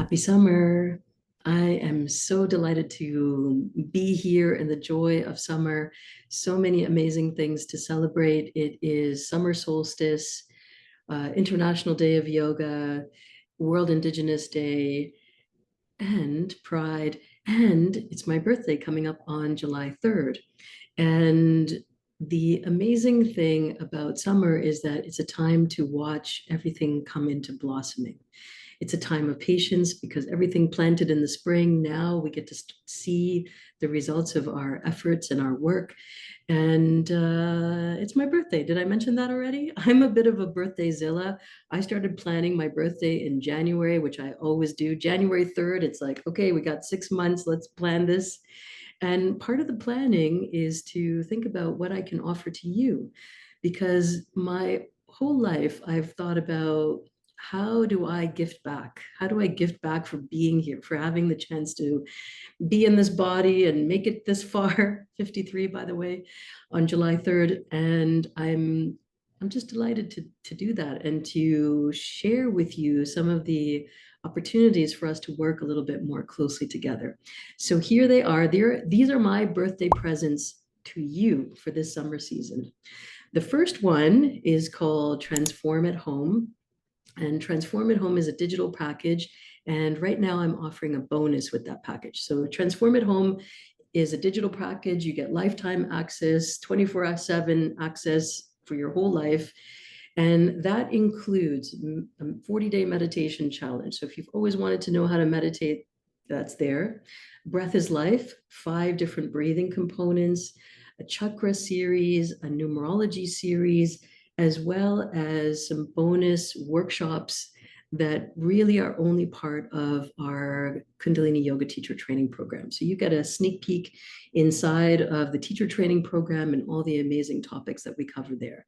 Happy summer. I am so delighted to be here in the joy of summer. So many amazing things to celebrate. It is summer solstice, International Day of Yoga, World Indigenous Day, and Pride. And it's my birthday coming up on July 3rd. And the amazing thing about summer is that it's a time to watch everything come into blossoming. It's a time of patience because everything planted in the spring, now we get to see the results of our efforts and our work. And it's my birthday. Did I mention that already? I'm a bit of a birthday zilla. I started planning my birthday in January, which I always do. January 3rd, it's like, okay, we got 6 months, let's plan this. And part of the planning is to think about what I can offer to you, because my whole life I've thought about how do I gift back? How do I gift back for being here, for having the chance to be in this body and make it this far, 53, by the way, on July 3rd. And I'm just delighted to do that and to share with you some of the opportunities for us to work a little bit more closely together. So here they are. These are my birthday presents to you for this summer season. The first one is called Transform at Home. And Transform at Home is a digital package. And right now I'm offering a bonus with that package. So Transform at Home is a digital package. You get lifetime access, 24/7 access for your whole life. And that includes a 40-day meditation challenge. So if you've always wanted to know how to meditate, that's there. Breath is Life, 5 different breathing components, a chakra series, a numerology series, as well as some bonus workshops that really are only part of our Kundalini Yoga teacher training program. So you get a sneak peek inside of the teacher training program and all the amazing topics that we cover there.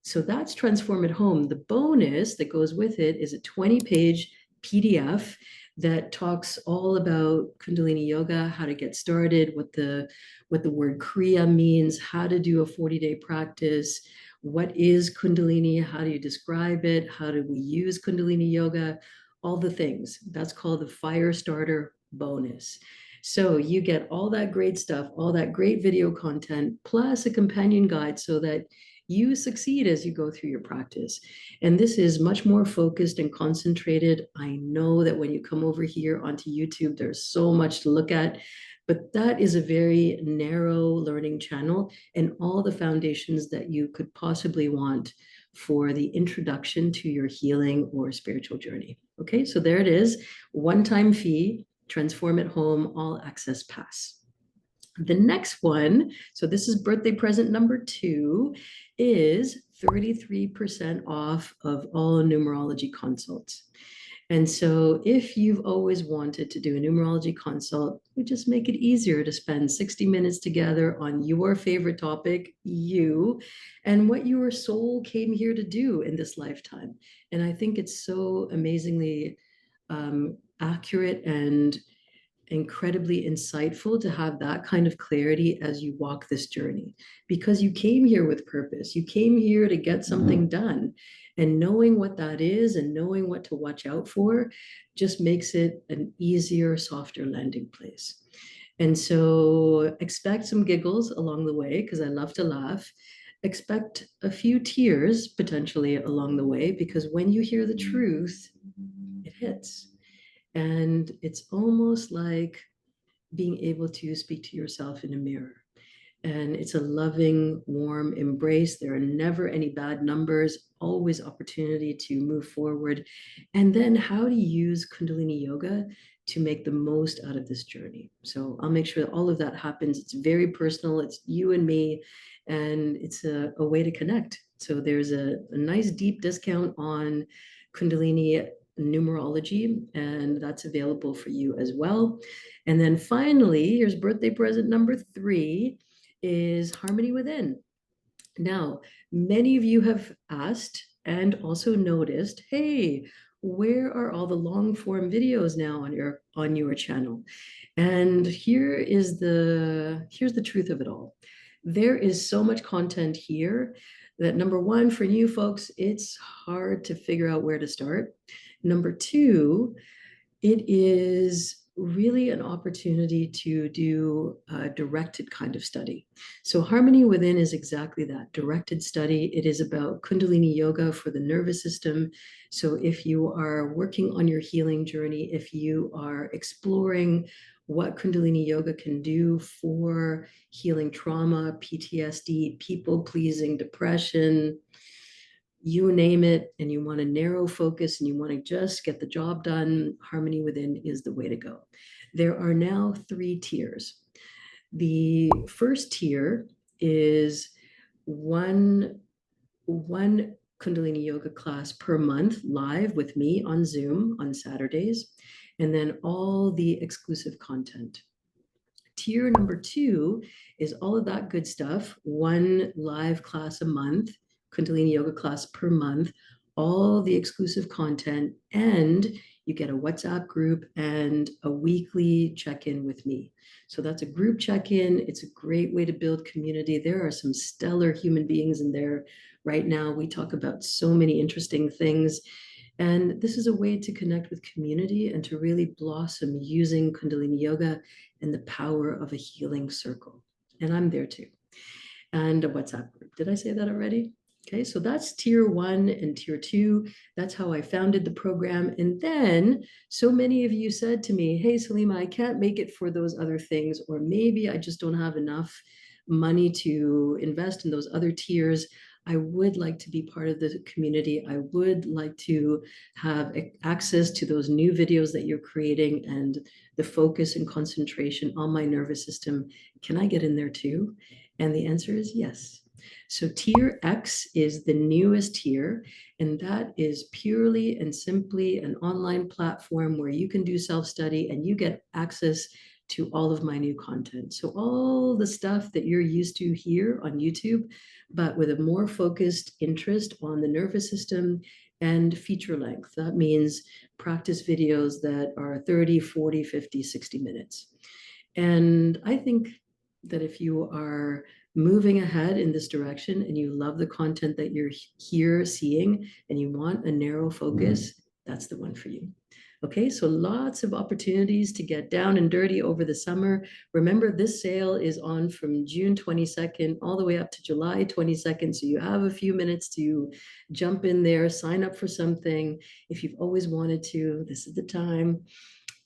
So that's Transform at Home. The bonus that goes with it is a 20-page PDF that talks all about Kundalini Yoga, how to get started, what the word Kriya means, how to do a 40-day practice, what is Kundalini, how do you describe it, how do we use Kundalini Yoga, all the things. That's called the Fire Starter bonus. So you get all that great stuff, all that great video content, plus a companion guide so that you succeed as you go through your practice. And this is much more focused and concentrated. I know that when you come over here onto YouTube, there's so much to look at, but that is a very narrow learning channel and all the foundations that you could possibly want for the introduction to your healing or spiritual journey. Okay, so there it is, one-time fee, Transform at Home, all access pass. The next one, so this is birthday present number 2, is 33% off of all numerology consults. And so if you've always wanted to do a numerology consult, we just make it easier to spend 60 minutes together on your favorite topic, you, and what your soul came here to do in this lifetime. And I think it's so amazingly accurate and incredibly insightful to have that kind of clarity as you walk this journey, because you came here with purpose. You came here to get something done, and knowing what that is and knowing what to watch out for just makes it an easier, softer landing place. And so expect some giggles along the way, because I love to laugh. Expect a few tears potentially along the way, because when you hear the truth, it hits. And it's almost like being able to speak to yourself in a mirror. And it's a loving, warm embrace. There are never any bad numbers, always opportunity to move forward. And then how to use Kundalini Yoga to make the most out of this journey. So I'll make sure that all of that happens. It's very personal. It's you and me, and it's a way to connect. So there's a nice deep discount on Kundalini numerology, and that's available for you as well. And then finally, here's birthday present number 3 is Harmony Within. Now, many of you have asked and also noticed, hey, where are all the long form videos now on your channel? And here's the truth of it all. There is so much content here that, number one, for new folks, it's hard to figure out where to start. Number 2, It is really an opportunity to do a directed kind of study. So Harmony Within is exactly that, directed study. It is about Kundalini Yoga for the nervous system. So if you are working on your healing journey, if you are exploring what Kundalini Yoga can do for healing trauma, PTSD, people pleasing, depression, you name it, and you want to narrow focus and you want to just get the job done, Harmony Within is the way to go. There are now 3 tiers. The first tier is one Kundalini Yoga class per month live with me on Zoom on Saturdays, and then all the exclusive content. Tier number 2 is all of that good stuff, one live class a month, Kundalini Yoga class per month, all the exclusive content, and you get a WhatsApp group and a weekly check-in with me. So that's a group check-in. It's a great way to build community. There are some stellar human beings in there right now. We talk about so many interesting things. And this is a way to connect with community and to really blossom using Kundalini Yoga and the power of a healing circle. And I'm there too. And a WhatsApp group. Did I say that already? Okay, so that's tier 1 and tier 2. That's how I founded the program. And then so many of you said to me, hey, Salimah, I can't make it for those other things, or maybe I just don't have enough money to invest in those other tiers. I would like to be part of the community. I would like to have access to those new videos that you're creating and the focus and concentration on my nervous system. Can I get in there too? And the answer is yes. So tier X is the newest tier, and that is purely and simply an online platform where you can do self-study and you get access to all of my new content. So all the stuff that you're used to here on YouTube, but with a more focused interest on the nervous system and feature length. That means practice videos that are 30, 40, 50, 60 minutes. And I think that if you are moving ahead in this direction and you love the content that you're here seeing and you want a narrow focus, that's the one for you. Okay, so lots of opportunities to get down and dirty over the summer. Remember, this sale is on from June 22nd all the way up to July 22nd. So you have a few minutes to jump in there, sign up for something. If you've always wanted to, this is the time.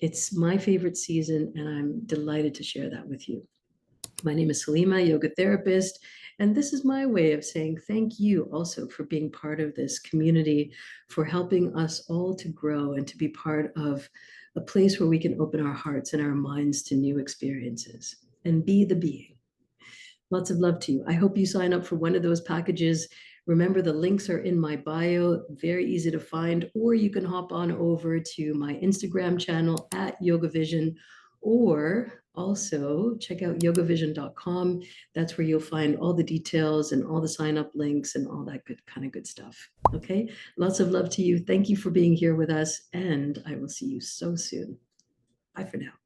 It's my favorite season, and I'm delighted to share that with you. My name is Salimah, yoga therapist, and this is my way of saying thank you also for being part of this community, for helping us all to grow and to be part of a place where we can open our hearts and our minds to new experiences and be the being. Lots of love to you. I hope you sign up for one of those packages. Remember, the links are in my bio, very easy to find, or you can hop on over to my Instagram channel at YogaVision, or also check out yogavision.com. That's where you'll find all the details and all the sign up links and all that good stuff. Okay, lots of love to you. Thank you for being here with us, and I will see you so soon. Bye for now.